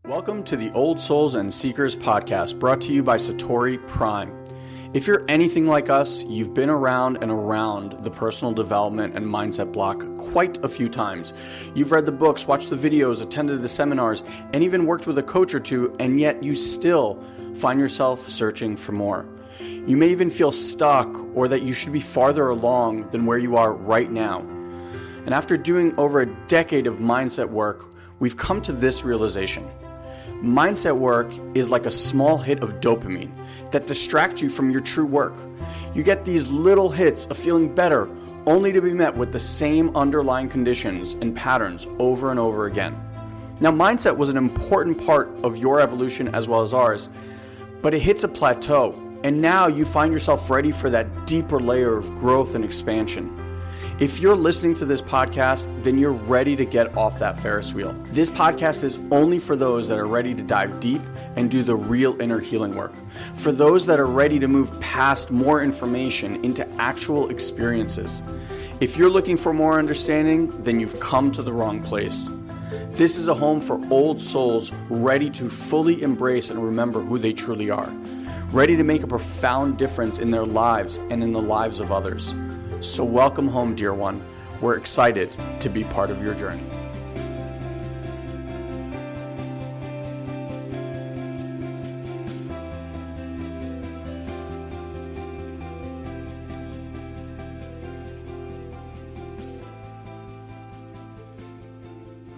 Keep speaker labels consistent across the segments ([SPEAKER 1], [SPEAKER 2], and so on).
[SPEAKER 1] Welcome to the Old Souls and Seekers podcast, brought to you by Satori Prime. If you're anything like us, you've been around and around the personal development and mindset block quite a few times. You've read the books, watched the videos, attended the seminars, and even worked with a coach or two, and yet you still find yourself searching for more. You may even feel stuck or that you should be farther along than where you are right now. And after doing over a decade of mindset work, we've come to this realization. Mindset work is like a small hit of dopamine that distracts you from your true work. You get these little hits of feeling better, only to be met with the same underlying conditions and patterns over and over again. Now, mindset was an important part of your evolution as well as ours, but it hits a plateau, and now you find yourself ready for that deeper layer of growth and expansion. If you're listening to this podcast, then you're ready to get off that Ferris wheel. This podcast is only for those that are ready to dive deep and do the real inner healing work. For those that are ready to move past more information into actual experiences. If you're looking for more understanding, then you've come to the wrong place. This is a home for old souls ready to fully embrace and remember who they truly are. Ready to make a profound difference in their lives and in the lives of others. So welcome home, dear one. We're excited to be part of your journey.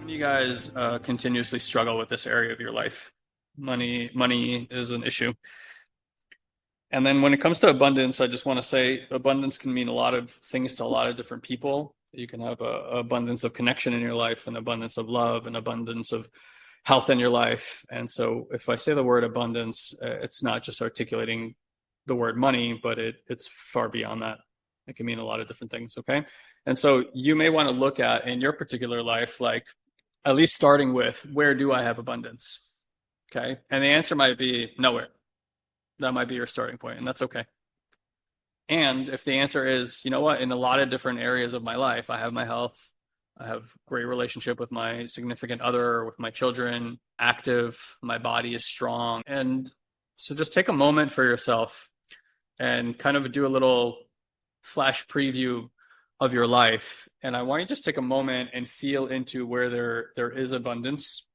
[SPEAKER 2] You guys continuously struggle with this area of your life. Money is an issue. And then when it comes to abundance, I just want to say abundance can mean a lot of things to a lot of different people. You can have an abundance of connection in your life, an abundance of love, an abundance of health in your life. And so if I say the word abundance, it's not just articulating the word money, but it's far beyond that. It can mean a lot of different things, okay? And so you may want to look at in your particular life, like at least starting with, where do I have abundance? Okay? And the answer might be nowhere. That might be your starting point, and that's okay. And if the answer is, you know what, in a lot of different areas of my life, I have my health, I have great relationship with my significant other, with my children, active, my body is strong. And so just take a moment for yourself and kind of do a little flash preview of your life. And I want you to just take a moment and feel into where there is abundance.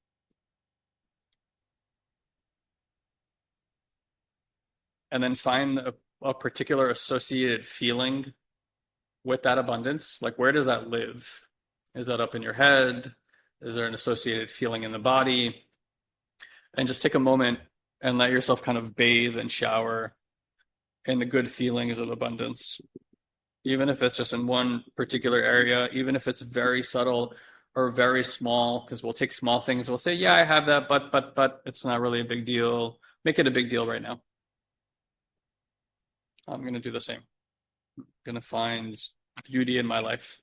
[SPEAKER 2] And then find a particular associated feeling with that abundance. Like, where does that live? Is that up in your head? Is there an associated feeling in the body? And just take a moment and let yourself kind of bathe and shower in the good feelings of abundance. Even if it's just in one particular area, even if it's very subtle or very small, because we'll take small things. We'll say, yeah, I have that, but it's not really a big deal. Make it a big deal right now. I'm going to do the same. I'm going to find beauty in my life.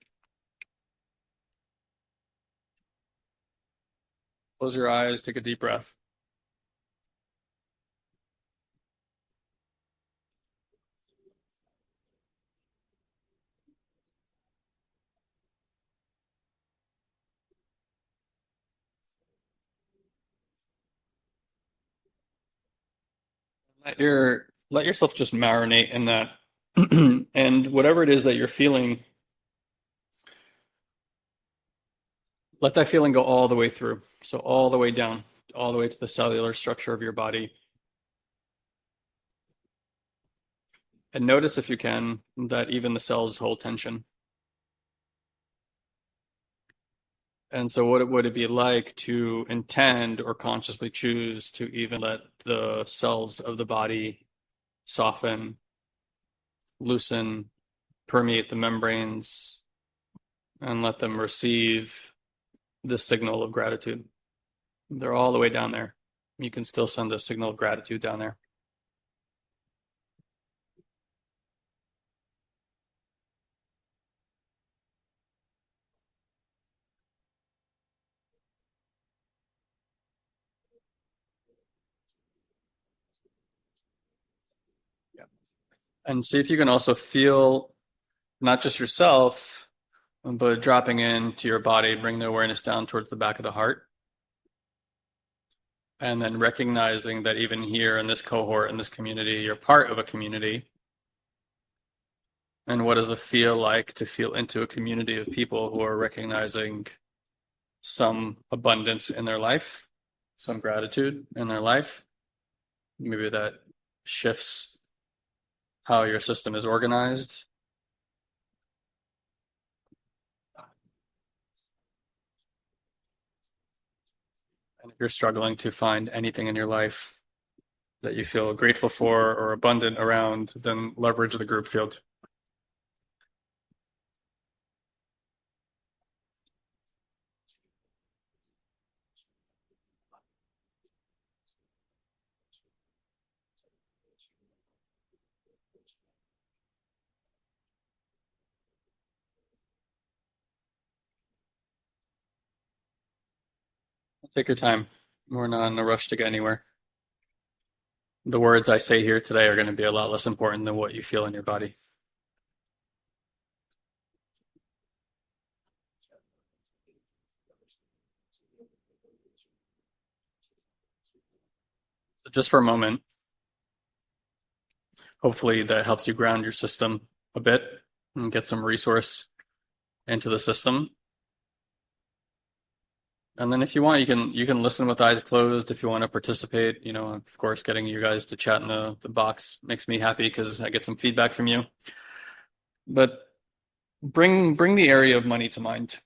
[SPEAKER 2] Close your eyes, take a deep breath. Let yourself just marinate in that. And whatever it is that you're feeling, let that feeling go all the way through. So all the way down, all the way to the cellular structure of your body. And notice, if you can, that even the cells hold tension. And so what would it be like to intend or consciously choose to even let the cells of the body soften, loosen, permeate the membranes, and let them receive this signal of gratitude? They're all the way down there. You can still send a signal of gratitude down there. And see if you can also feel not just yourself, but dropping into your body, bring the awareness down towards the back of the heart. And then recognizing that even here in this cohort, in this community, you're part of a community. And what does it feel like to feel into a community of people who are recognizing some abundance in their life, some gratitude in their life? Maybe that shifts how your system is organized. And if you're struggling to find anything in your life that you feel grateful for or abundant around, then leverage the group field. Take your time. We're not in a rush to get anywhere. The words I say here today are going to be a lot less important than what you feel in your body. So just for a moment, hopefully that helps you ground your system a bit and get some resource into the system. And then if you want, you can listen with eyes closed if you want to participate. You know, of course, getting you guys to chat in the box makes me happy because I get some feedback from you. But bring the area of money to mind.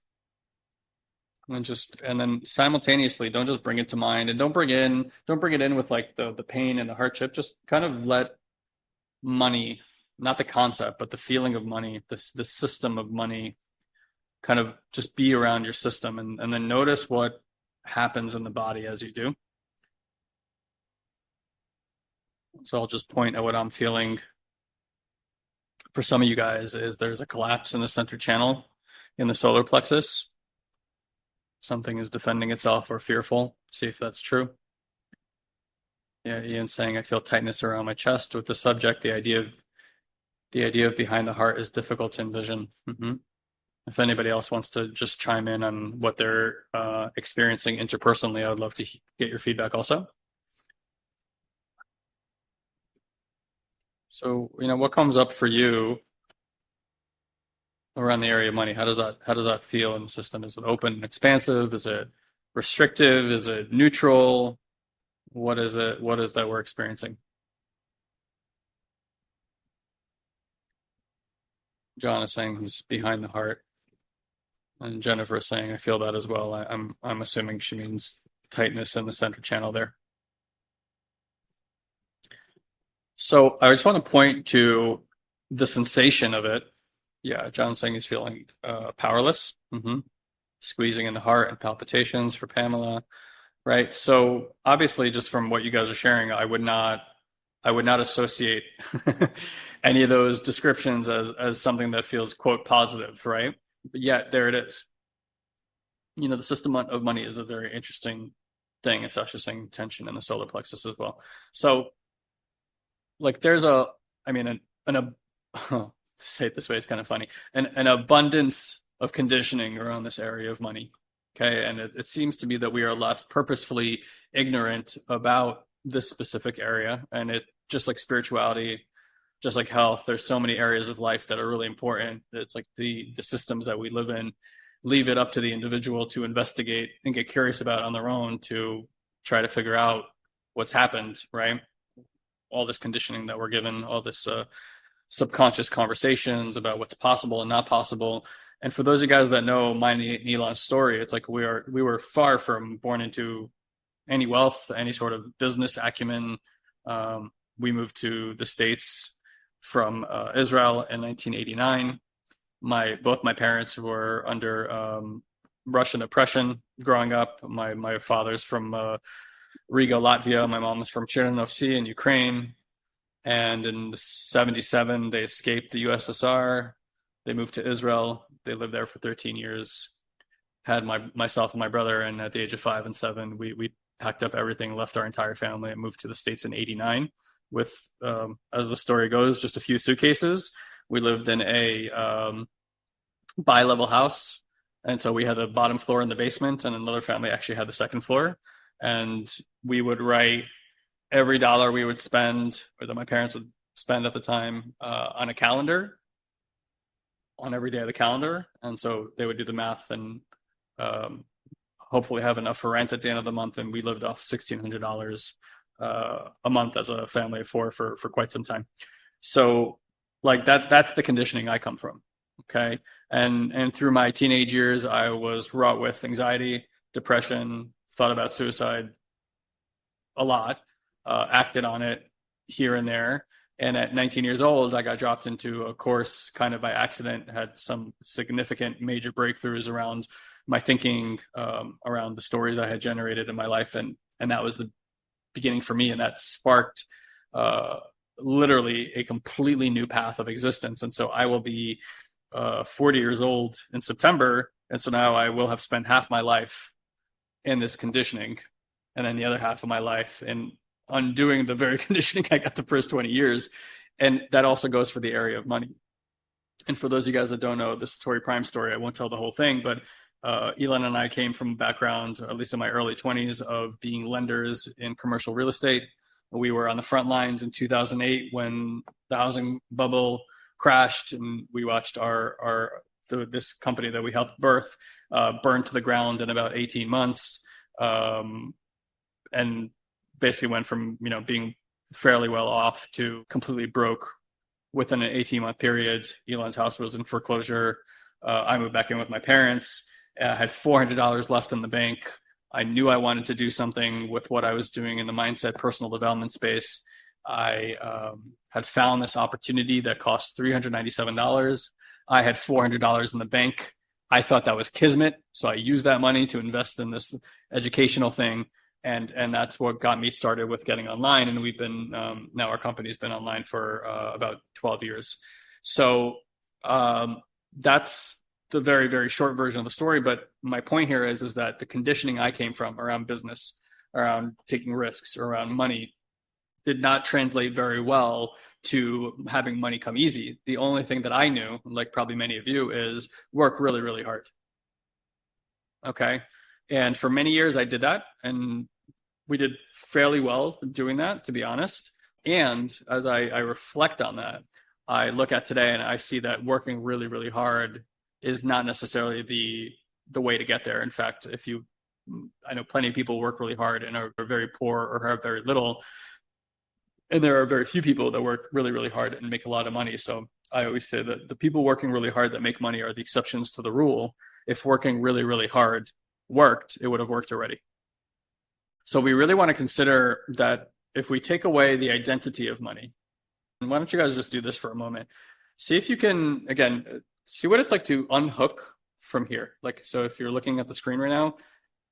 [SPEAKER 2] And then simultaneously, don't just bring it to mind, and don't bring it in with like the pain and the hardship. Just kind of let money, not the concept, but the feeling of money, the system of money, kind of just be around your system, and then notice what happens in the body as you do. So I'll just point at what I'm feeling. For some of you guys, is there's a collapse in the center channel in the solar plexus. Something is defending itself or fearful. See if that's true. Yeah, Ian's saying I feel tightness around my chest with the subject. The idea of behind the heart is difficult to envision. If anybody else wants to just chime in on what they're experiencing interpersonally, I would love to get your feedback also. So, what comes up for you around the area of money? How does that feel in the system? Is it open and expansive? Is it restrictive? Is it neutral? What is it? What is that we're experiencing? John is saying he's behind the heart. And Jennifer is saying, I feel that as well. I'm assuming she means tightness in the center channel there. So I just want to point to the sensation of it. Yeah, John's saying he's feeling powerless. Squeezing in the heart and palpitations for Pamela. Right. So obviously, just from what you guys are sharing, I would not associate any of those descriptions as something that feels, quote, positive, right? But yet there it is. The system of money is a very interesting thing. It's actually saying tension in the solar plexus as well. So like there's to say it this way, it's kind of funny, an abundance of conditioning around this area of money. Okay. And it seems to be that we are left purposefully ignorant about this specific area. And it, just like spirituality, just like health, there's so many areas of life that are really important. It's like the systems that we live in, leave it up to the individual to investigate and get curious about on their own to try to figure out what's happened, right? All this conditioning that we're given, all this subconscious conversations about what's possible and not possible. And for those of you guys that know my and Ilan's story, it's like we were far from born into any wealth, any sort of business acumen. We moved to the States from Israel in 1989. Both my parents were under Russian oppression growing up. My father's from Riga, Latvia. My mom is from Chernovtsi in Ukraine. And in 1977, they escaped the USSR. They moved to Israel. They lived there for 13 years. Had myself and my brother, and at the age of 5 and 7, we packed up everything, left our entire family, and moved to the States in 1989 with, as the story goes, just a few suitcases. We lived in a bi-level house. And so we had the bottom floor in the basement, and another family actually had the second floor. And we would write every dollar we would spend, or that my parents would spend at the time, on a calendar, on every day of the calendar. And so they would do the math and hopefully have enough for rent at the end of the month. And we lived off $1,600 a month as a family of four for quite some time. So like that's the conditioning I come from. Okay. And through my teenage years, I was wrought with anxiety, depression, thought about suicide a lot, acted on it here and there. And at 19 years old, I got dropped into a course kind of by accident, had some significant major breakthroughs around my thinking, around the stories I had generated in my life. And that was the beginning for me. And that sparked literally a completely new path of existence. And so I will be 40 years old in September. And so now I will have spent half my life in this conditioning, and then the other half of my life in undoing the very conditioning I got the first 20 years. And that also goes for the area of money. And for those of you guys that don't know the Satori Prime story, I won't tell the whole thing, but Ilan and I came from a background, at least in my early 20s, of being lenders in commercial real estate. We were on the front lines in 2008 when the housing bubble crashed, and we watched this company that we helped birth burn to the ground in about 18 months, and basically went from being fairly well off to completely broke within an 18-month period. Ilan's house was in foreclosure. I moved back in with my parents. I had $400 left in the bank. I knew I wanted to do something with what I was doing in the mindset personal development space. I had found this opportunity that cost $397. I had $400 in the bank. I thought that was kismet, so I used that money to invest in this educational thing, and that's what got me started with getting online. And we've been now our company's been online for about 12 years. So that's the very, very short version of the story. But my point here is that the conditioning I came from around business, around taking risks, around money, did not translate very well to having money come easy. The only thing that I knew, like probably many of you, is work really, really hard. Okay. And for many years I did that, and we did fairly well doing that, to be honest. And as I reflect on that, I look at today and I see that working really, really hard is not necessarily the way to get there. In fact, I know plenty of people work really hard and are very poor or have very little. And there are very few people that work really, really hard and make a lot of money. So I always say that the people working really hard that make money are the exceptions to the rule. If working really, really hard worked, it would have worked already. So we really want to consider that if we take away the identity of money, and why don't you guys just do this for a moment? See if you can, again, see what it's like to unhook from here. Like, so if you're looking at the screen right now,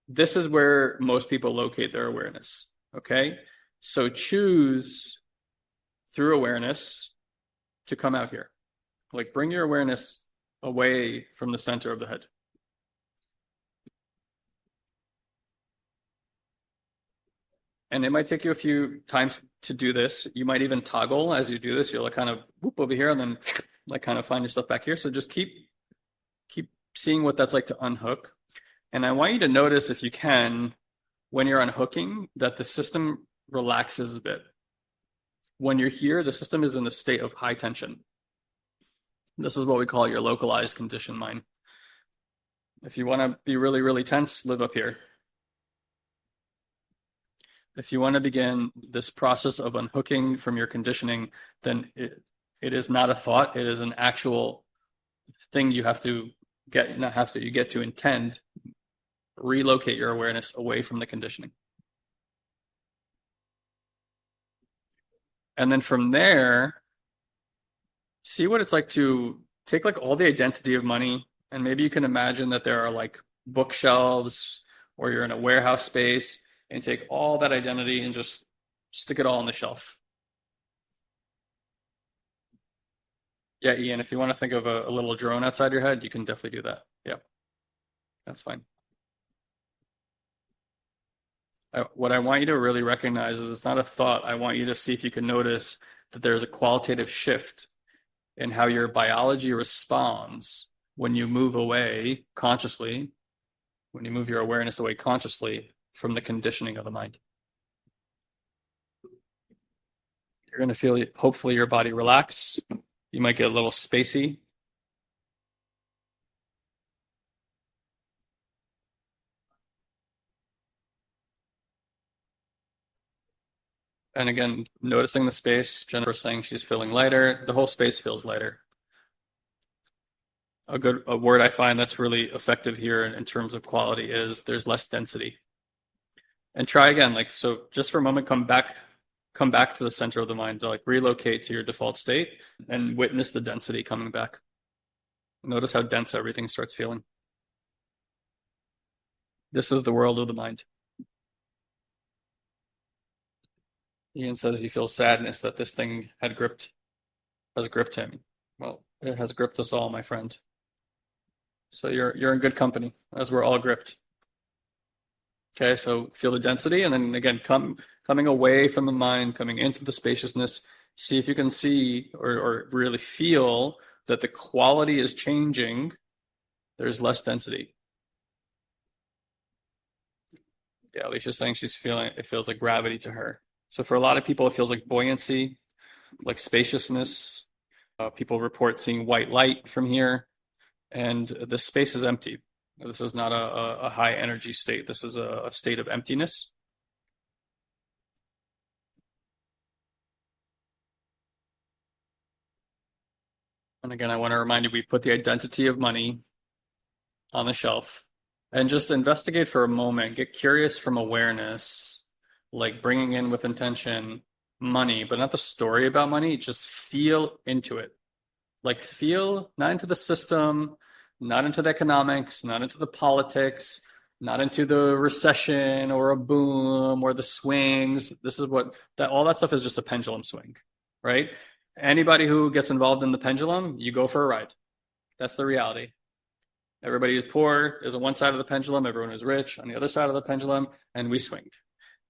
[SPEAKER 2] this is where most people locate their awareness. Okay. So choose through awareness to come out here. Like, bring your awareness away from the center of the head. And it might take you a few times to do this. You might even toggle as you do this. You'll kind of whoop over here and then like kind of find yourself back here. So just keep seeing what that's like to unhook. And I want you to notice, if you can, when you're unhooking, that the system relaxes a bit. When you're here, the system is in a state of high tension. This is what we call your localized conditioned mind. If you want to be really, really tense, live up here. If you want to begin this process of unhooking from your conditioning, then it is not a thought. It is an actual thing you have to get, not have to, you get to intend, relocate your awareness away from the conditioning. And then from there, see what it's like to take like all the identity of money, and maybe you can imagine that there are like bookshelves, or you're in a warehouse space, and take all that identity and just stick it all on the shelf. Yeah, Ian, if you want to think of a little drone outside your head, you can definitely do that. Yeah, that's fine. What I want you to really recognize is it's not a thought. I want you to see if you can notice that there's a qualitative shift in how your biology responds when you move away consciously, when you move your awareness away consciously from the conditioning of the mind. You're going to feel, hopefully, your body relax. You might get a little spacey. And again, noticing the space. Jennifer's saying she's feeling lighter. The whole space feels lighter. A word I find that's really effective here in terms of quality is there's less density. And try again, like, so just for a moment, come back to the center of the mind, to like relocate to your default state and witness the density coming back. Notice how dense everything starts feeling. This is the world of the mind. Ian says he feels sadness that this thing has gripped him. Well, it has gripped us all, my friend. So you're in good company, as we're all gripped. Okay, so feel the density, and then again, coming away from the mind, coming into the spaciousness. See if you can see or really feel that the quality is changing. There's less density. Yeah, Alicia's saying it feels like gravity to her. So for a lot of people, it feels like buoyancy, like spaciousness. People report seeing white light from here, and the space is empty. This is not a high energy state. This is a state of emptiness. And again, I want to remind you, we put the identity of money on the shelf, and just investigate for a moment, get curious from awareness, like bringing in with intention money, but not the story about money. Just feel into it. Like feel not into the system, not into the economics, not into the politics, not into the recession or a boom or the swings. This is all that stuff is just a pendulum swing, right? Anybody who gets involved in the pendulum, you go for a ride. That's the reality. Everybody who's poor is on one side of the pendulum, everyone who's rich on the other side of the pendulum, and we swing.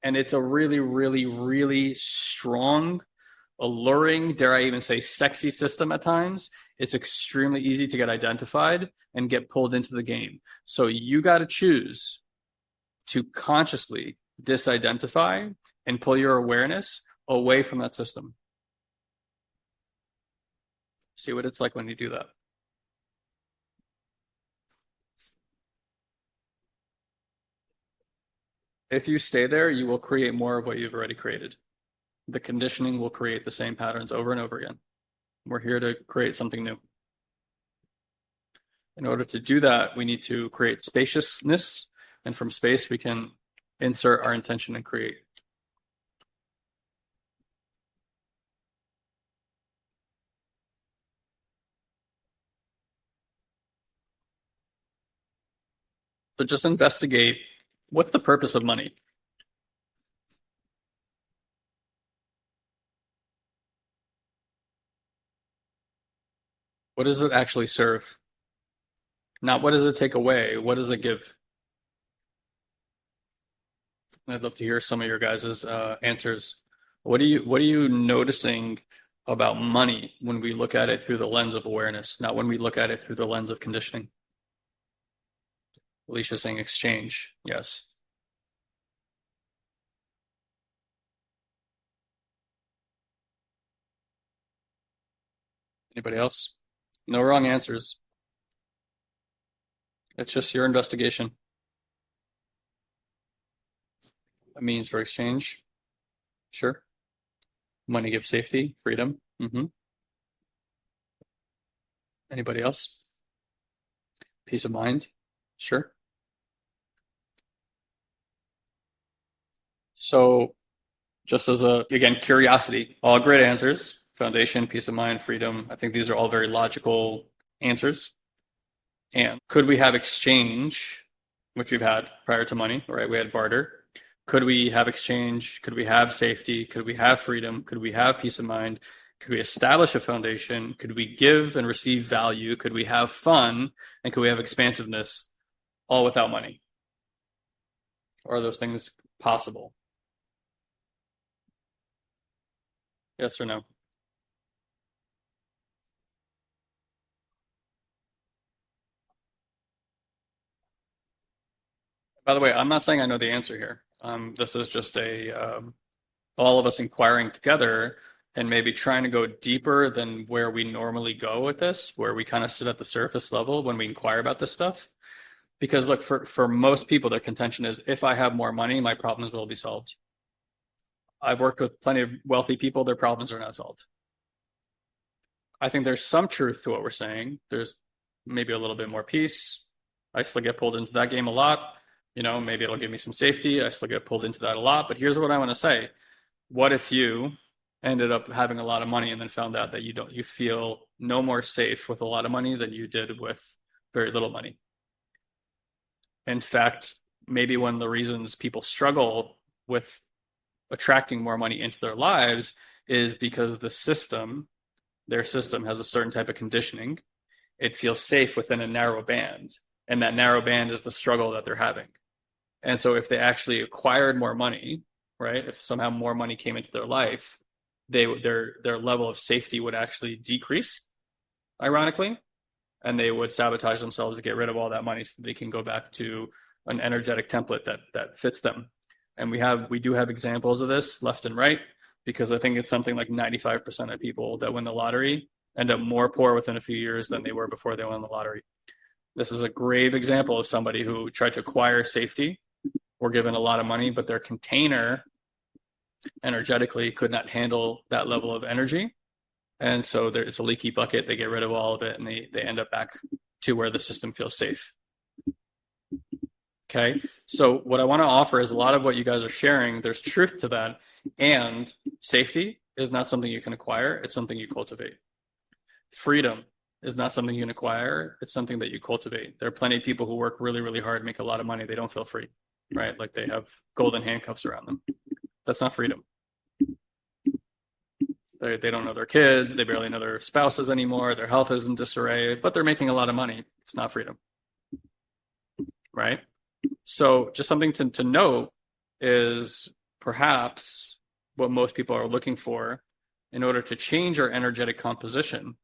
[SPEAKER 2] And it's a really, really, really strong, alluring, dare I even say sexy system at times. It's extremely easy to get identified and get pulled into the game. So you got to choose to consciously disidentify and pull your awareness away from that system. See what it's like when you do that. If you stay there, you will create more of what you've already created. The conditioning will create the same patterns over and over again. We're here to create something new. In order to do that, we need to create spaciousness, and from space, we can insert our intention and create. So just investigate, what's the purpose of money? What does it actually serve? Not what does it take away, what does it give? I'd love to hear some of your guys' answers. What are you noticing about money when we look at it through the lens of awareness, not when we look at it through the lens of conditioning? Alicia's saying exchange. Yes. Anybody else? No wrong answers. It's just your investigation. A means for exchange. Sure. Money gives safety, freedom. Anybody else? Peace of mind. Sure. So just as again, curiosity, all great answers. Foundation, peace of mind, freedom. I think these are all very logical answers. And could we have exchange, which we've had prior to money, right? We had barter. Could we have exchange? Could we have safety? Could we have freedom? Could we have peace of mind? Could we establish a foundation? Could we give and receive value? Could we have fun? And could we have expansiveness all without money? Or are those things possible? Yes or no? By the way, I'm not saying I know the answer here. This is just all of us inquiring together and maybe trying to go deeper than where we normally go with this, where we kind of sit at the surface level when we inquire about this stuff. Because look, for most people, their contention is, if I have more money, my problems will be solved. I've worked with plenty of wealthy people, their problems are not solved. I think there's some truth to what we're saying. There's maybe a little bit more peace. I still get pulled into that game a lot. Maybe it'll give me some safety. I still get pulled into that a lot. But here's what I want to say. What if you ended up having a lot of money and then found out that you feel no more safe with a lot of money than you did with very little money? In fact, maybe one of the reasons people struggle with attracting more money into their lives is because their system has a certain type of conditioning. It feels safe within a narrow band, and that narrow band is the struggle that they're having. And so if they actually acquired more money, right, if somehow more money came into their life, their level of safety would actually decrease, ironically, and they would sabotage themselves to get rid of all that money so they can go back to an energetic template that fits them. And we do have examples of this left and right, because I think it's something like 95% of people that win the lottery end up more poor within a few years than they were before they won the lottery. This is a grave example of somebody who tried to acquire safety, were given a lot of money, but their container energetically could not handle that level of energy. And so it's a leaky bucket. They get rid of all of it, and they end up back to where the system feels safe. Okay. So what I want to offer is a lot of what you guys are sharing. There's truth to that. And safety is not something you can acquire. It's something you cultivate. Freedom is not something you can acquire. It's something that you cultivate. There are plenty of people who work really, really hard, make a lot of money. They don't feel free, right? Like they have golden handcuffs around them. That's not freedom. They don't know their kids. They barely know their spouses anymore. Their health is in disarray, but they're making a lot of money. It's not freedom, right? So just something to note is perhaps what most people are looking for in order to change our energetic composition.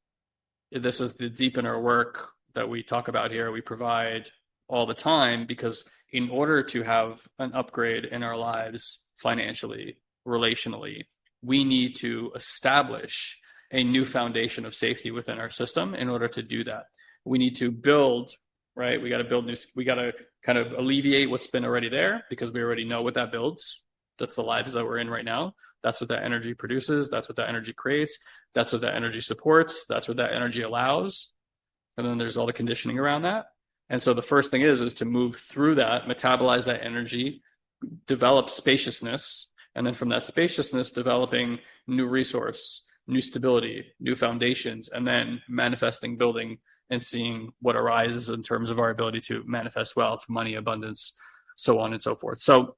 [SPEAKER 2] This is the deep inner work that we talk about here. We provide all the time, because in order to have an upgrade in our lives, financially, relationally, we need to establish a new foundation of safety within our system. In order to do that, we need to build, right? We got to build we got to kind of alleviate what's been already there, because we already know what that builds. That's the lives that we're in right now. That's what that energy produces. That's what that energy creates. That's what that energy supports. That's what that energy allows. And then there's all the conditioning around that. And so the first thing is to move through that, metabolize that energy, develop spaciousness, and then from that spaciousness, developing new resource, new stability, new foundations, and then manifesting, building, and seeing what arises in terms of our ability to manifest wealth, money, abundance, so on and so forth. So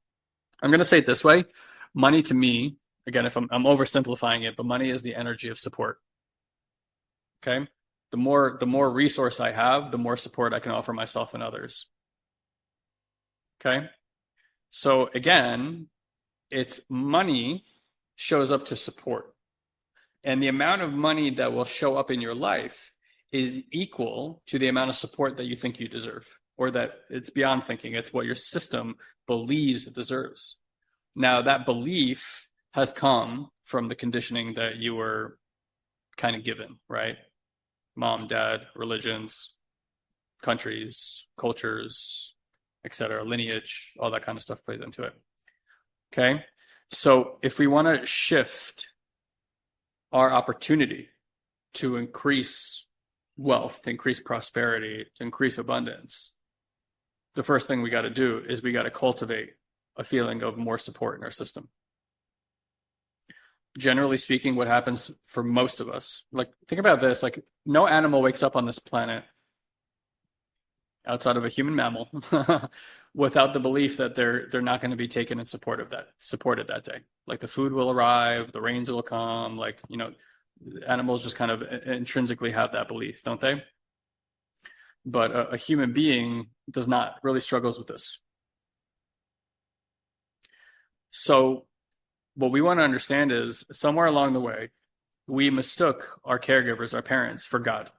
[SPEAKER 2] I'm going to say it this way. Money to me, again, if I'm oversimplifying it, but money is the energy of support. Okay. The more resource I have, the more support I can offer myself and others. Okay. So again, it's money shows up to support. And the amount of money that will show up in your life is equal to the amount of support that you think you deserve, or that it's beyond thinking. It's what your system believes it deserves. Now, that belief has come from the conditioning that you were kind of given, right? Mom, dad, religions, countries, cultures, etc., lineage, all that kind of stuff plays into it. Okay. So if we want to shift our opportunity to increase wealth, to increase prosperity, to increase abundance, the first thing we got to do is we got to cultivate a feeling of more support in our system. Generally speaking, what happens for most of us, like think about this, like no animal wakes up on this planet outside of a human mammal without the belief that they're not going to be taken and supported that day. Like the food will arrive, the rains will come, like, animals just kind of intrinsically have that belief, don't they? But a human being does not, really struggles with this. So what we want to understand is somewhere along the way, we mistook our caregivers, our parents, for God.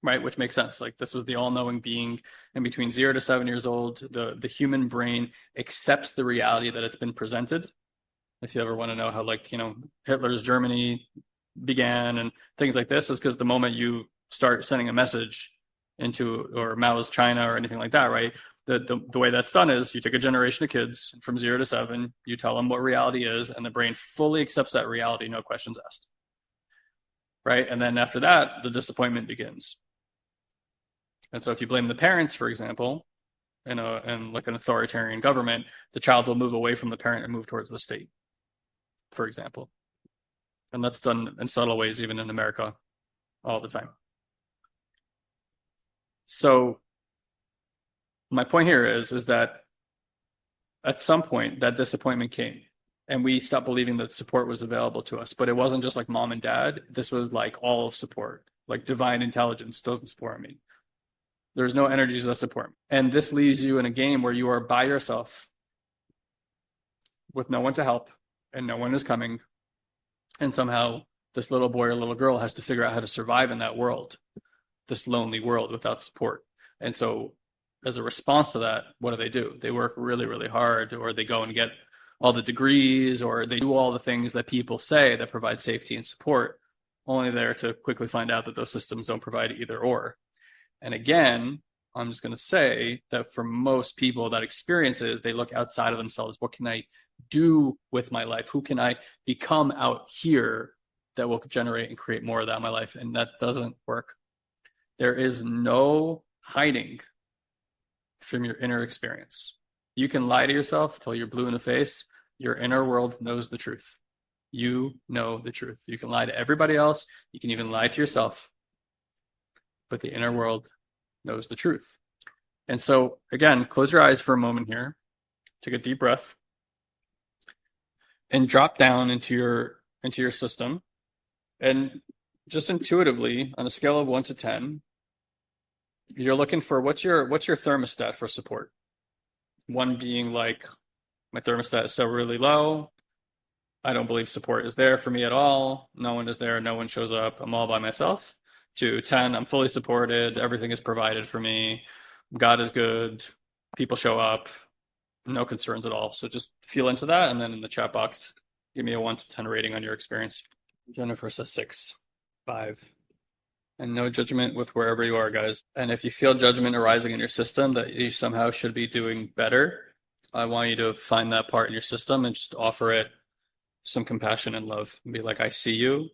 [SPEAKER 2] right? Which makes sense. Like this was the all-knowing being, and between 0 to 7 years old, the human brain accepts the reality that it's been presented. If you ever want to know how, like, Hitler's Germany began and things like this, is because the moment you start sending a message into, or Mao's China or anything like that, right? The way that's done is you take a generation of kids from 0 to 7, you tell them what reality is, and the brain fully accepts that reality, no questions asked, right? And then after that, the disappointment begins. And so if you blame the parents, for example, in like an authoritarian government, the child will move away from the parent and move towards the state, for example. And that's done in subtle ways, even in America, all the time. So my point here is that at some point that disappointment came, and we stopped believing that support was available to us. But it wasn't just like mom and dad. This was like all of support, like divine intelligence doesn't support me. There's no energies that support me. And this leaves you in a game where you are by yourself with no one to help, and no one is coming. And somehow this little boy or little girl has to figure out how to survive in that world, this lonely world without support. And so as a response to that, what do? They work really, really hard, or they go and get all the degrees, or they do all the things that people say that provide safety and support, only there to quickly find out that those systems don't provide either or. And again, I'm just going to say that for most people that experience it, they look outside of themselves. What can I do with my life? Who can I become out here that will generate and create more of that in my life? And that doesn't work. There is no hiding from your inner experience. You can lie to yourself till you're blue in the face. Your inner world knows the truth. You know the truth. You can lie to everybody else. You can even lie to yourself. But the inner world knows the truth. And so, again, close your eyes for a moment here. Take a deep breath. And drop down into your system. And just intuitively, on a scale of 1 to 10, you're looking for what's your thermostat for support. 1 being like, my thermostat is so really low. I don't believe support is there for me at all. No one is there. No one shows up. I'm all by myself. 2, 10, I'm fully supported. Everything is provided for me. God is good. People show up. No concerns at all. So just feel into that. And then in the chat box, give me a 1 to 10 rating on your experience. Jennifer says 6, 5. And no judgment with wherever you are, guys. And if you feel judgment arising in your system that you somehow should be doing better, I want you to find that part in your system and just offer it some compassion and love. And be like, I see you.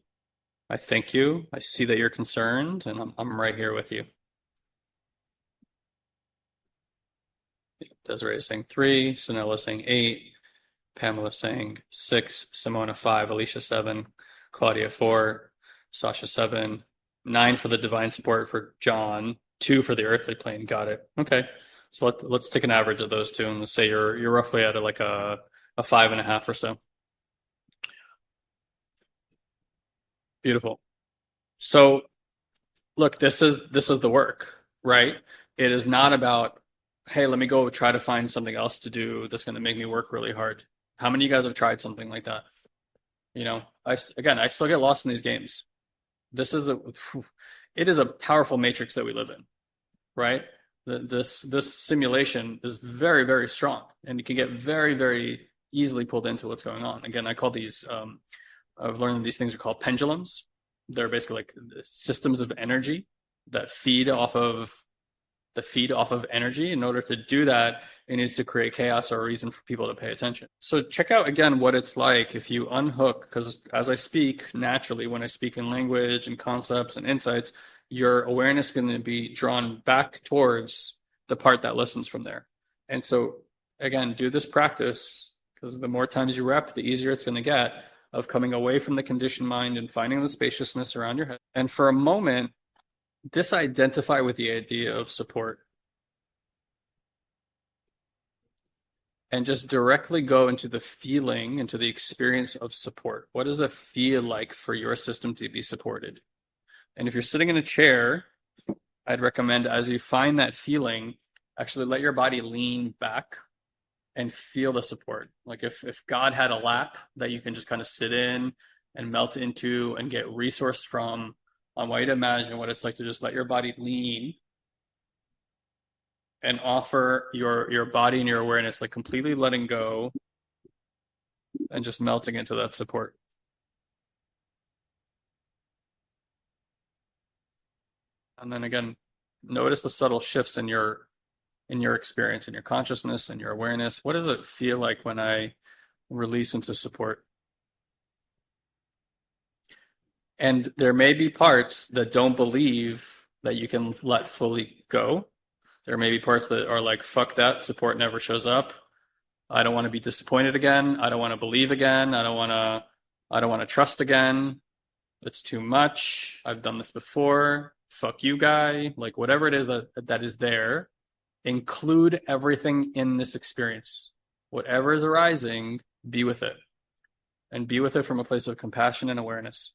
[SPEAKER 2] I thank you. I see that you're concerned, and I'm right here with you. Desiree is saying 3, Sanella saying 8, Pamela saying 6, Simona 5, Alicia 7, Claudia 4, Sasha 7, 9 for the divine support for John, 2 for the earthly plane. Got it. Okay. So let's take an average of those two, and let's say you're roughly at like a 5.5 or so. Beautiful. So look, this is the work, right? It is not about, hey, let me go try to find something else to do that's going to make me work really hard. How many of you guys have tried something like that? I still get lost in these games. It is a powerful matrix that we live in, right? This simulation is very, very strong, and you can get very, very easily pulled into what's going on. Again, I call these, I've learned that these things are called pendulums. They're basically like systems of energy that feed off of energy. In order to do that, it needs to create chaos or a reason for people to pay attention. So check out again what it's like if you unhook, because as I speak naturally, when I speak in language and concepts and insights, your awareness is going to be drawn back towards the part that listens from there. And so again, do this practice, because the more times you rep, the easier it's going to get of coming away from the conditioned mind and finding the spaciousness around your head. And for a moment, disidentify with the idea of support and just directly go into the feeling, into the experience of support. What does it feel like for your system to be supported? And if you're sitting in a chair, I'd recommend, as you find that feeling, actually let your body lean back and feel the support. Like if God had a lap that you can just kind of sit in and melt into and get resourced from, I want you to imagine what it's like to just let your body lean and offer your body and your awareness, like completely letting go and just melting into that support. And then again, notice the subtle shifts in your experience, in your consciousness, and your awareness. What does it feel like when I release into support? And there may be parts that don't believe that you can let fully go. There may be parts that are like, fuck that, support never shows up. I don't want to be disappointed again. I don't want to believe again. I don't want to trust again. It's too much. I've done this before. Fuck you, guy. Like whatever it is that is there, include everything in this experience. Whatever is arising, be with it. And be with it from a place of compassion and awareness.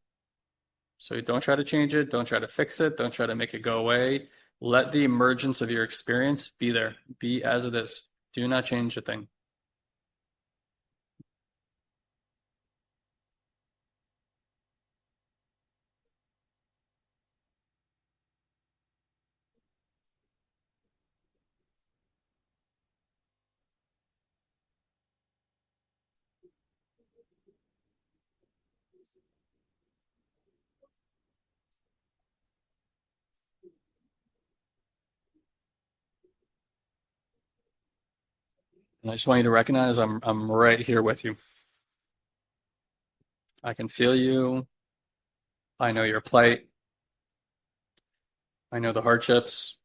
[SPEAKER 2] So don't try to change it. Don't try to fix it. Don't try to make it go away. Let the emergence of your experience be there. Be as it is. Do not change a thing. And I just want you to recognize I'm right here with you. I can feel you. I know your plight. I know the hardships.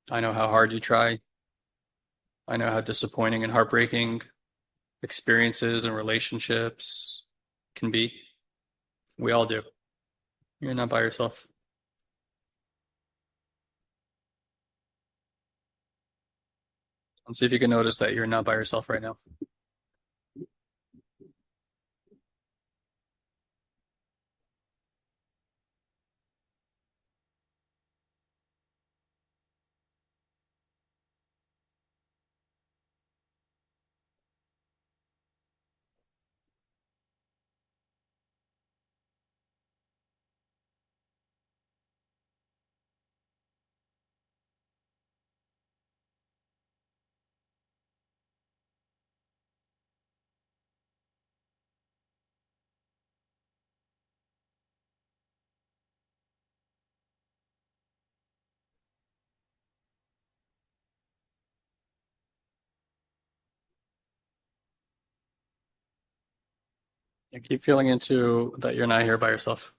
[SPEAKER 2] I know how hard you try. I know how disappointing and heartbreaking experiences and relationships can be. We all do. You're not by yourself. And see if you can notice that you're not by yourself right now. You keep feeling into that you're not here by yourself.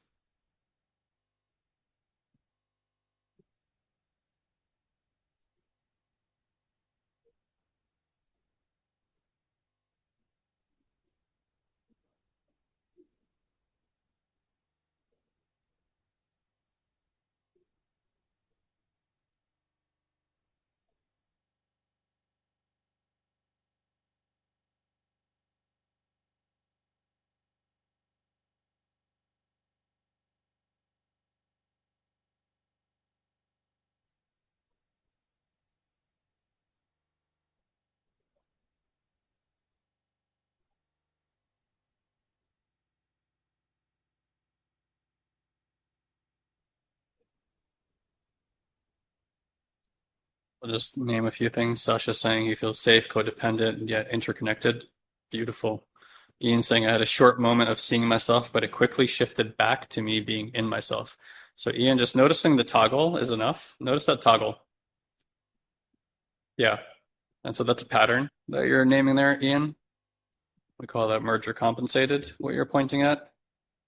[SPEAKER 2] I'll just name a few things. Sasha's saying he feels safe, codependent, yet interconnected. Beautiful. Ian's saying I had a short moment of seeing myself, but it quickly shifted back to me being in myself. So Ian, just noticing the toggle is enough. Notice that toggle. Yeah. And so that's a pattern that you're naming there, Ian. We call that merger compensated, what you're pointing at.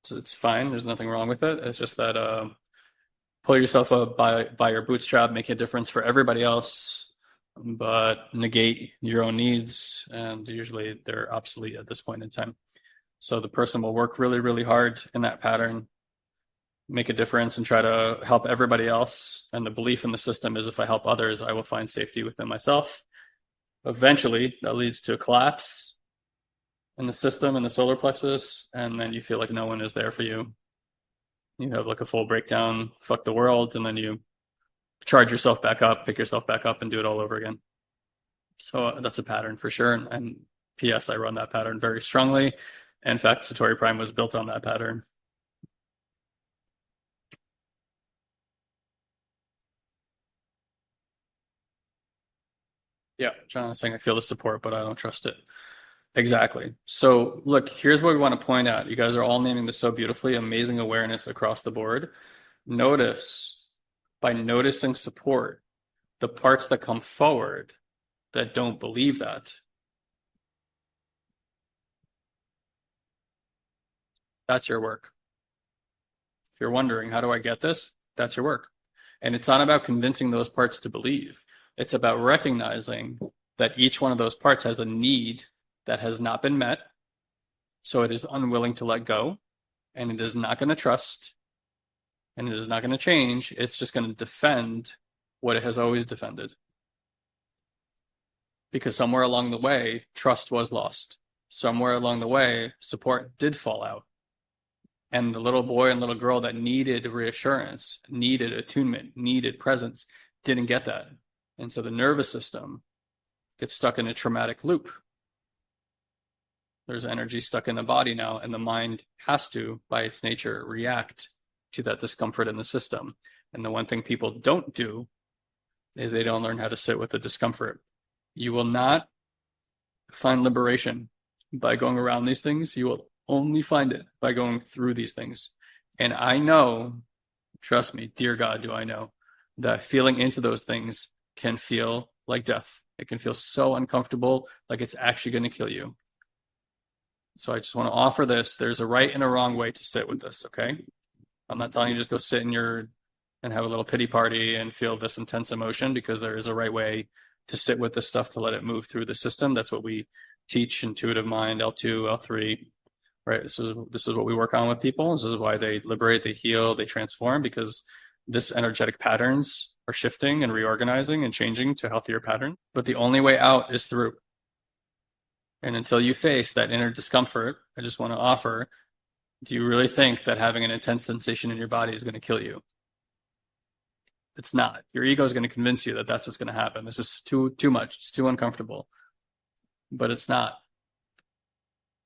[SPEAKER 2] So it's fine. There's nothing wrong with it. It's just that pull yourself up by your bootstrap, make a difference for everybody else, but negate your own needs. And usually they're obsolete at this point in time. So the person will work really, really hard in that pattern, make a difference and try to help everybody else. And the belief in the system is if I help others, I will find safety within myself. Eventually, that leads to a collapse in the system, in the solar plexus, and then you feel like no one is there for you. You have like a full breakdown, fuck the world, and then you charge yourself back up, pick yourself back up, and do it all over again. So that's a pattern for sure. And P.S., I run that pattern very strongly. In fact, Satori Prime was built on that pattern. Yeah, John is saying I feel the support, but I don't trust it. Exactly. So look, here's what we want to point out. You guys are all naming this so beautifully, amazing awareness across the board. Notice, by noticing support, the parts that come forward that don't believe that. That's your work. If you're wondering, how do I get this? That's your work. And it's not about convincing those parts to believe. It's about recognizing that each one of those parts has a need that has not been met. So it is unwilling to let go, and it is not going to trust, and it is not going to change. It's just going to defend what it has always defended. Because somewhere along the way, trust was lost. Somewhere along the way, support did fall out. And the little boy and little girl that needed reassurance, needed attunement, needed presence, didn't get that. And so the nervous system gets stuck in a traumatic loop. There's energy stuck in the body now, and the mind has to, by its nature, react to that discomfort in the system. And the one thing people don't do is they don't learn how to sit with the discomfort. You will not find liberation by going around these things. You will only find it by going through these things. And I know, trust me, dear God, do I know, that feeling into those things can feel like death. It can feel so uncomfortable, like it's actually going to kill you. So I just want to offer this. There's a right and a wrong way to sit with this, okay? I'm not telling you just go sit in and have a little pity party and feel this intense emotion, because there is a right way to sit with this stuff, to let it move through the system. That's what we teach, intuitive mind, L2, L3, right? This is what we work on with people. This is why they liberate, they heal, they transform, because this energetic patterns are shifting and reorganizing and changing to healthier patterns. But the only way out is through. And until you face that inner discomfort, I just want to offer, do you really think that having an intense sensation in your body is going to kill you? It's not. Your ego is going to convince you that that's what's going to happen. This is too much. It's too uncomfortable. But it's not.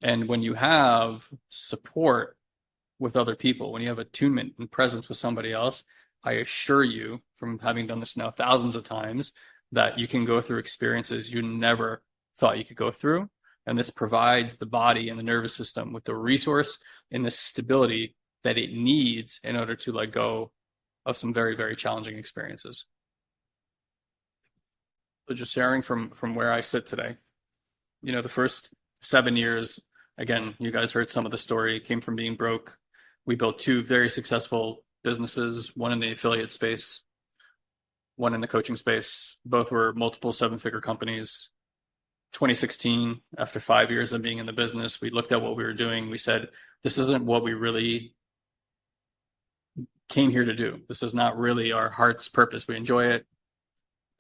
[SPEAKER 2] And when you have support with other people, when you have attunement and presence with somebody else, I assure you, from having done this now thousands of times, that you can go through experiences you never thought you could go through. And this provides the body and the nervous system with the resource and the stability that it needs in order to let go of some very, very challenging experiences. So just sharing from where I sit today, the first 7 years, again, you guys heard some of the story, came from being broke. We built 2 very successful businesses, one in the affiliate space, one in the coaching space. Both were multiple 7-figure companies. 2016, after 5 years of being in the business, we looked at what we were doing. We said, this isn't what we really came here to do. This is not really our heart's purpose. We enjoy it.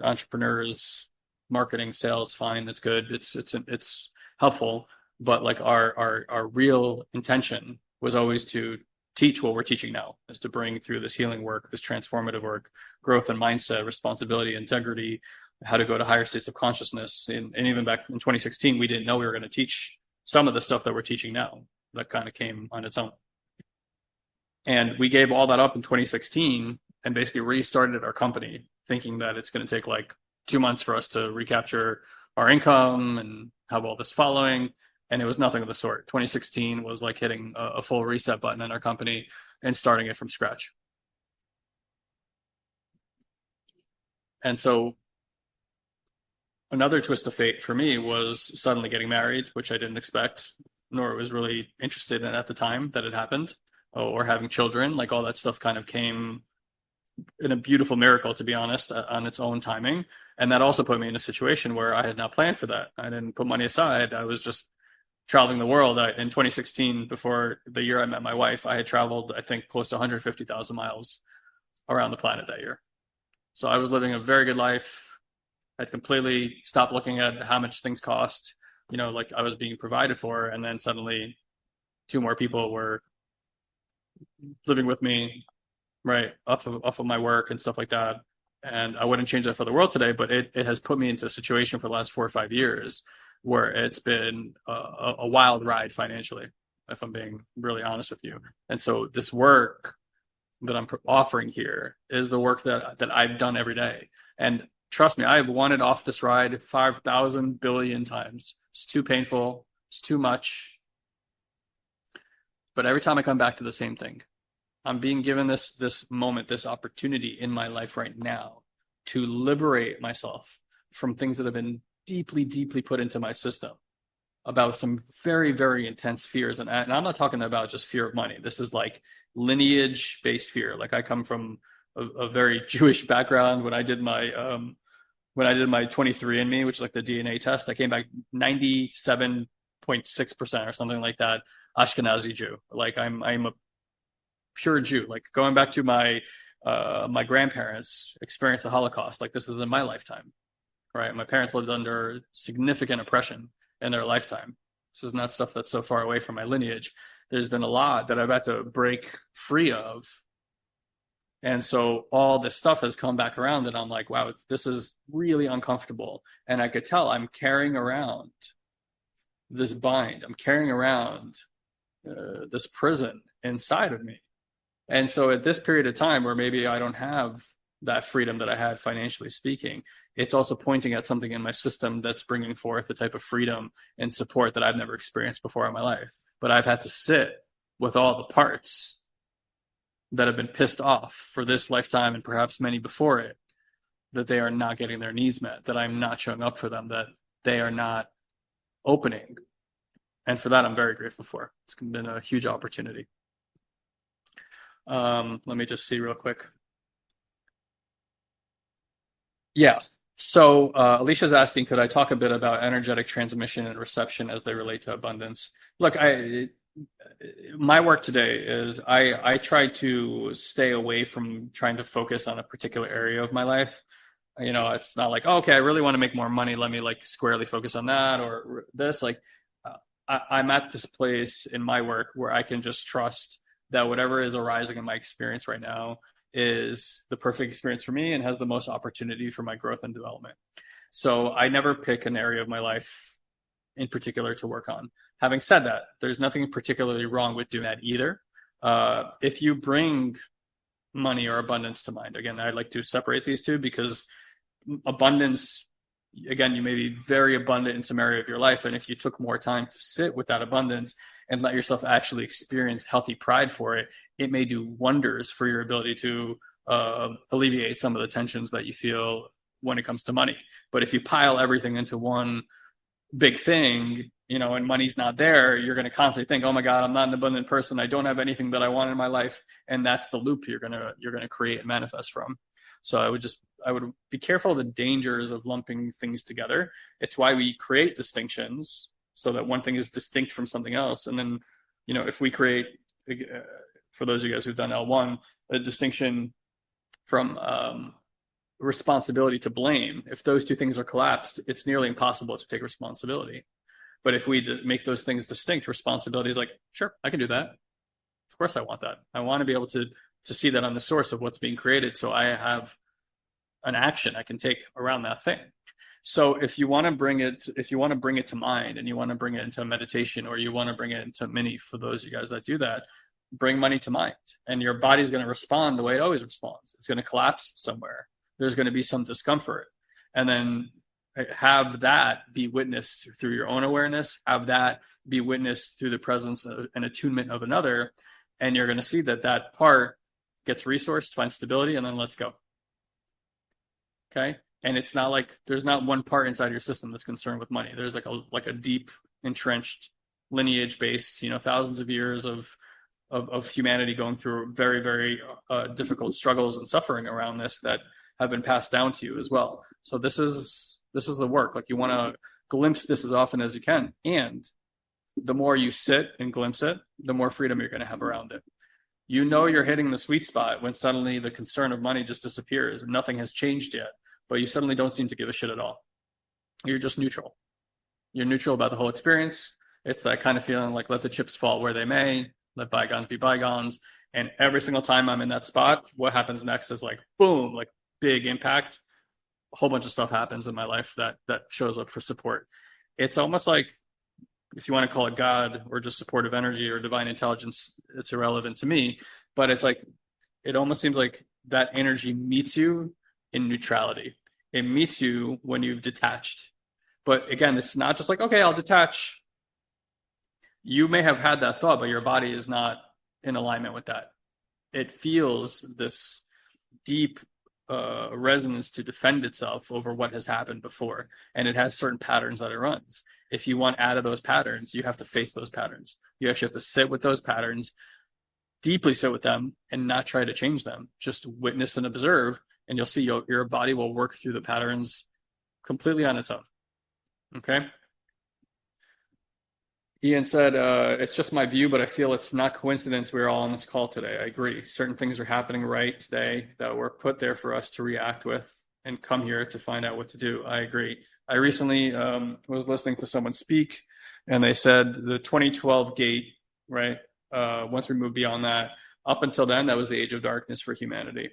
[SPEAKER 2] Entrepreneurs, marketing, sales, fine, that's good. It's helpful. But like our real intention was always to teach what we're teaching now, is to bring through this healing work, this transformative work, growth and mindset, responsibility, integrity, how to go to higher states of consciousness. And even back in 2016, we didn't know we were going to teach some of the stuff that we're teaching now. That kind of came on its own. And we gave all that up in 2016 and basically restarted our company, thinking that it's going to take like 2 months for us to recapture our income and have all this following. And it was nothing of the sort. 2016 was like hitting a full reset button in our company and starting it from scratch. And so another twist of fate for me was suddenly getting married, which I didn't expect, nor was really interested in at the time that it happened, or having children. Like all that stuff kind of came in a beautiful miracle, to be honest, on its own timing. And that also put me in a situation where I had not planned for that. I didn't put money aside. I was just traveling the world. In 2016, before the year I met my wife, I had traveled, I think, close to 150,000 miles around the planet that year. So I was living a very good life. I'd completely stopped looking at how much things cost, like I was being provided for. And then suddenly 2 more people were living with me, right, off of my work and stuff like that. And I wouldn't change that for the world today, but it has put me into a situation for the last 4 or 5 years where it's been a wild ride financially, if I'm being really honest with you. And so this work that I'm offering here is the work that I've done every day. And Trust me, I have wanted off this ride 5,000 billion times. It's too painful. It's too much. But every time I come back to the same thing, I'm being given this moment, this opportunity in my life right now to liberate myself from things that have been deeply, deeply put into my system about some very, very intense fears. And I'm not talking about just fear of money. This is like lineage-based fear. Like I come from a very Jewish background. When I did my 23andMe, which is like the DNA test, I came back 97.6% or something like that, Ashkenazi Jew. Like I'm a pure Jew. Like going back to my grandparents experienced the Holocaust. Like this is in my lifetime, right? My parents lived under significant oppression in their lifetime. This is not stuff that's so far away from my lineage. There's been a lot that I've had to break free of. And so all this stuff has come back around and I'm like, wow, this is really uncomfortable. And I could tell I'm carrying around this bind. I'm carrying around this prison inside of me. And so at this period of time where maybe I don't have that freedom that I had financially speaking, it's also pointing at something in my system that's bringing forth the type of freedom and support that I've never experienced before in my life. But I've had to sit with all the parts that have been pissed off for this lifetime and perhaps many before it, that they are not getting their needs met, that I'm not showing up for them, that they are not opening. And for that, I'm very grateful for. It's been a huge opportunity. Let me just see real quick. Yeah. So Alicia's asking, could I talk a bit about energetic transmission and reception as they relate to abundance? Look, my work today is I try to stay away from trying to focus on a particular area of my life. You know, it's not like, oh, okay, I really want to make more money. Let me like squarely focus on that or this. Like I'm at this place in my work where I can just trust that whatever is arising in my experience right now is the perfect experience for me and has the most opportunity for my growth and development. So I never pick an area of my life in particular to work on. Having said that, there's nothing particularly wrong with doing that either. If you bring money or abundance to mind, again, I'd like to separate these two because abundance, again, you may be very abundant in some area of your life. And if you took more time to sit with that abundance and let yourself actually experience healthy pride for it, it may do wonders for your ability to alleviate some of the tensions that you feel when it comes to money. But if you pile everything into one big thing, you know, and money's not there, you're going to constantly think, oh my God, I'm not an abundant person. I don't have anything that I want in my life. And that's the loop you're going to create and manifest from. So I would be careful of the dangers of lumping things together. It's why we create distinctions so that one thing is distinct from something else. And then, you know, if we create, for those of you guys who've done L1, a distinction from responsibility to blame, if those two things are collapsed, it's nearly impossible to take responsibility. But if we make those things distinct, responsibility is like, sure, I can do that. Of course I want that. I want to be able to see that on the source of what's being created. So I have an action I can take around that thing. So if you want to bring it to mind and you want to bring it into meditation or you want to bring it into mini, for those of you guys that do that, bring money to mind and your body's going to respond the way it always responds. It's going to collapse somewhere. There's going to be some discomfort, and then have that be witnessed through your own awareness, have that be witnessed through the presence of an attunement of another. And you're going to see that part gets resourced, finds stability, and then let's go. Okay. And it's not like there's not one part inside your system that's concerned with money. There's like a deep entrenched lineage based, you know, thousands of years of humanity going through very, very difficult struggles and suffering around this that have been passed down to you as well. So this is the work. Like you want to glimpse this as often as you can. And the more you sit and glimpse it, the more freedom you're going to have around it. You know, you're hitting the sweet spot when suddenly the concern of money just disappears and nothing has changed yet, but you suddenly don't seem to give a shit at all. You're just neutral. You're neutral about the whole experience. It's that kind of feeling like let the chips fall where they may, let bygones be bygones. And every single time I'm in that spot, what happens next is like, boom, like big impact. A whole bunch of stuff happens in my life that shows up for support. It's almost like, if you want to call it God or just supportive energy or divine intelligence, it's irrelevant to me. But it's like, it almost seems like that energy meets you in neutrality. It meets you when you've detached. But again, it's not just like, okay, I'll detach. You may have had that thought, but your body is not in alignment with that. It feels this deep resonance to defend itself over what has happened before. And it has certain patterns that it runs. If you want out of those patterns, you have to face those patterns. You actually have to sit with those patterns, deeply sit with them, and not try to change them. Just witness and observe, and you'll see your body will work through the patterns completely on its own. Okay? Ian said, it's just my view, but I feel it's not coincidence we're all on this call today. I agree. Certain things are happening right today that were put there for us to react with and come here to find out what to do. I agree. I recently was listening to someone speak, and they said the 2012 gate, right? Once we move beyond that, up until then, that was the age of darkness for humanity.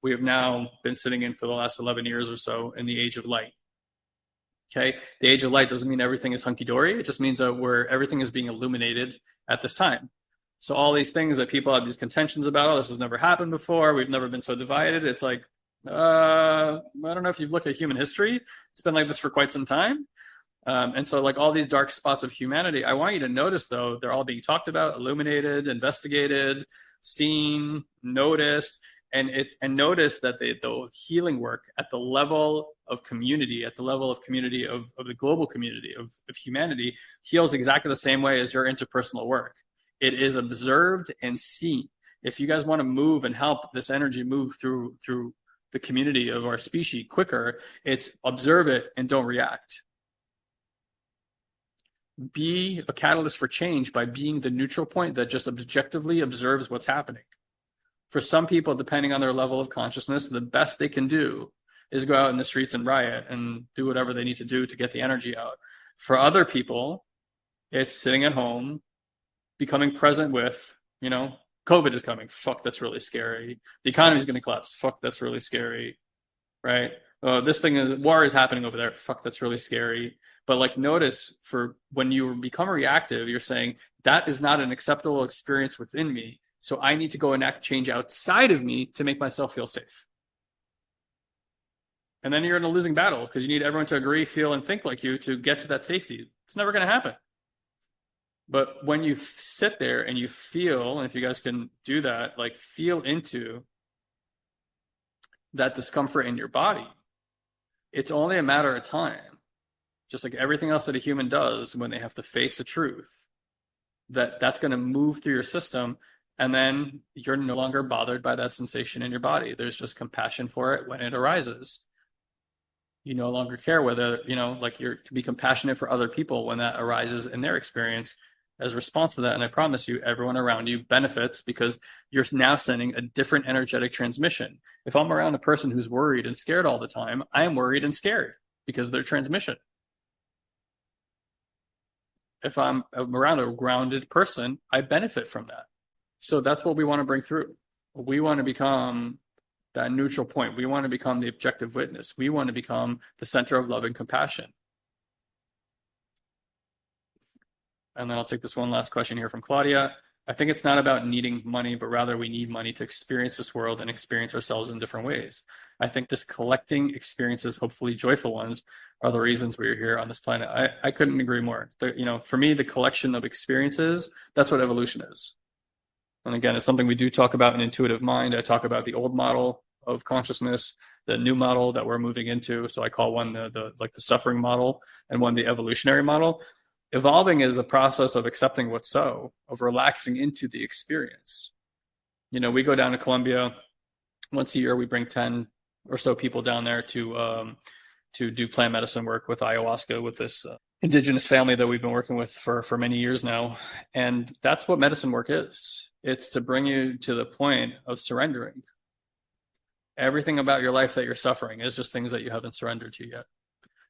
[SPEAKER 2] We have now been sitting in for the last 11 years or so in the age of light. Okay, the age of light doesn't mean everything is hunky-dory. It just means that everything is being illuminated at this time. So all these things that people have these contentions about, oh, this has never happened before, we've never been so divided. It's like, I don't know if you've looked at human history. It's been like this for quite some time. And so like all these dark spots of humanity, I want you to notice, though, they're all being talked about, illuminated, investigated, seen, noticed. And notice that the healing work at the level of community, at the level of community of the global community of humanity, heals exactly the same way as your interpersonal work. It is observed and seen. If you guys want to move and help this energy move through the community of our species quicker, it's observe it and don't react. Be a catalyst for change by being the neutral point that just objectively observes what's happening. For some people, depending on their level of consciousness, the best they can do is go out in the streets and riot and do whatever they need to do to get the energy out. For other people, it's sitting at home, becoming present with, COVID is coming. Fuck, that's really scary. The economy is going to collapse. Fuck, that's really scary. Right? War is happening over there. Fuck, that's really scary. But like, notice for when you become reactive, you're saying that is not an acceptable experience within me. So I need to go enact change outside of me to make myself feel safe. And then you're in a losing battle because you need everyone to agree, feel, and think like you to get to that safety. It's never going to happen. But when you sit there and you feel, and if you guys can do that, like feel into that discomfort in your body, it's only a matter of time. Just like everything else that a human does when they have to face a truth, that's going to move through your system. And then you're no longer bothered by that sensation in your body. There's just compassion for it when it arises. You no longer care whether, you're to be compassionate for other people when that arises in their experience as a response to that. And I promise you, everyone around you benefits because you're now sending a different energetic transmission. If I'm around a person who's worried and scared all the time, I am worried and scared because of their transmission. If I'm around a grounded person, I benefit from that. So that's what we want to bring through. We want to become that neutral point. We want to become the objective witness. We want to become the center of love and compassion. And then I'll take this one last question here from Claudia. I think it's not about needing money, but rather we need money to experience this world and experience ourselves in different ways. I think this collecting experiences, hopefully joyful ones, are the reasons we're here on this planet. I couldn't agree more. For me, the collection of experiences, that's what evolution is. And again, it's something we do talk about in Intuitive Mind. I talk about the old model of consciousness, the new model that we're moving into. So I call one the suffering model and one the evolutionary model. Evolving is a process of accepting what's so, of relaxing into the experience. We go down to Colombia once a year. We bring 10 or so people down there to do plant medicine work with ayahuasca with this indigenous family that we've been working with for many years now. And that's what medicine work is. It's to bring you to the point of surrendering. Everything about your life that you're suffering is just things that you haven't surrendered to yet.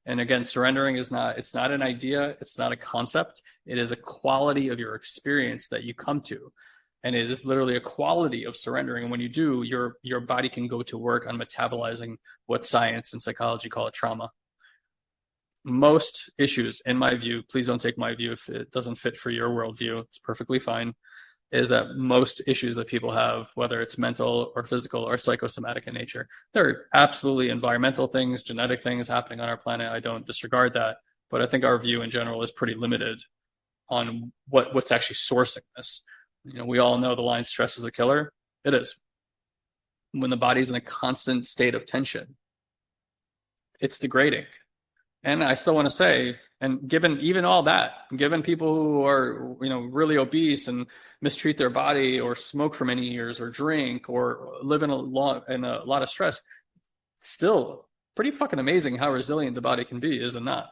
[SPEAKER 2] And again, surrendering it's not an idea. It's not a concept. It is a quality of your experience that you come to. And it is literally a quality of surrendering. And when you do, your body can go to work on metabolizing what science and psychology call a trauma. Most issues, in my view, please don't take my view if it doesn't fit for your worldview. It's perfectly fine. is that most issues that people have, whether it's mental or physical or psychosomatic in nature, there are absolutely environmental things, genetic things happening on our planet. I don't disregard that, but I think our view in general is pretty limited on what's actually sourcing this. We all know the line "stress is a killer." It is. When the body's in a constant state of tension, it's degrading. And I still want to say, and given even all that, given people who are, really obese and mistreat their body or smoke for many years or drink or live in a lot of stress, still pretty fucking amazing how resilient the body can be, is it not?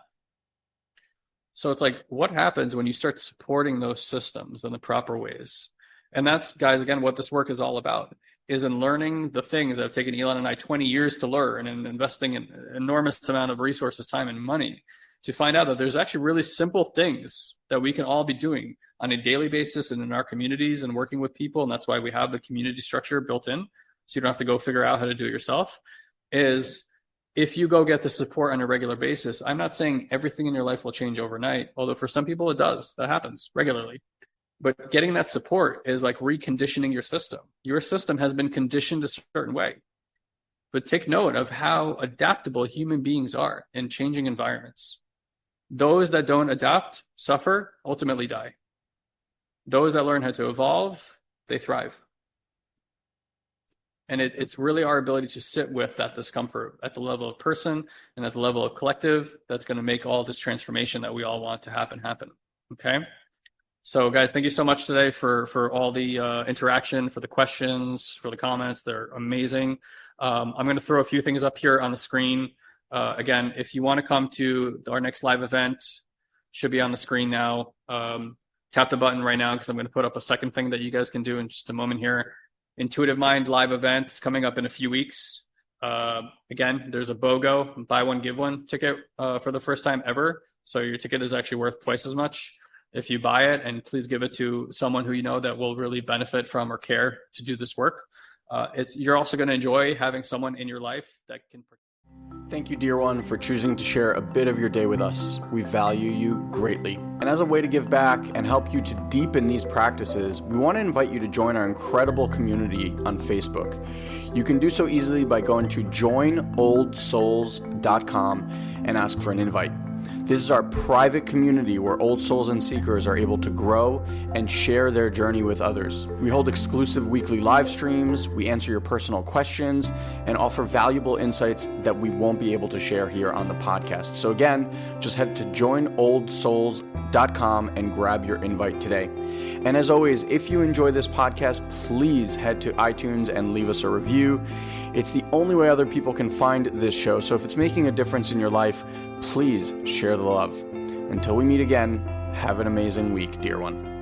[SPEAKER 2] So it's like, what happens when you start supporting those systems in the proper ways? And that's, guys, again, what this work is all about, is in learning the things that have taken Ilan and I 20 years to learn, and investing an enormous amount of resources, time, and money to find out that there's actually really simple things that we can all be doing on a daily basis and in our communities and working with people. And that's why we have the community structure built in, so you don't have to go figure out how to do it yourself. Is if you go get the support on a regular basis, I'm not saying everything in your life will change overnight, although for some people it does. That happens regularly. But getting that support is like reconditioning your system. Your system has been conditioned a certain way. But take note of how adaptable human beings are in changing environments. Those that don't adapt, suffer, ultimately die. Those that learn how to evolve, they thrive. And it's really our ability to sit with that discomfort at the level of person and at the level of collective that's going to make all this transformation that we all want to happen. Okay? So guys, thank you so much today for all the interaction, for the questions, for the comments. They're amazing. I'm going to throw a few things up here on the screen. Again, if you want to come to our next live event, should be on the screen now. Tap the button right now, because I'm going to put up a second thing that you guys can do in just a moment here. Intuitive Mind live event is coming up in a few weeks. Again, there's a BOGO, buy one, give one ticket for the first time ever. So your ticket is actually worth twice as much if you buy it, and please give it to someone who you know that will really benefit from or care to do this work. You're also going to enjoy having someone in your life that can.
[SPEAKER 1] Thank you, dear one, for choosing to share a bit of your day with us. We value you greatly. And as a way to give back and help you to deepen these practices, we want to invite you to join our incredible community on Facebook. You can do so easily by going to joinoldsouls.com and ask for an invite. This is our private community where old souls and seekers are able to grow and share their journey with others. We hold exclusive weekly live streams, we answer your personal questions, and offer valuable insights that we won't be able to share here on the podcast. So again, just head to joinoldsouls.com and grab your invite today. And as always, if you enjoy this podcast, please head to iTunes and leave us a review. It's the only way other people can find this show. So if it's making a difference in your life, please share the love. Until we meet again, have an amazing week, dear one.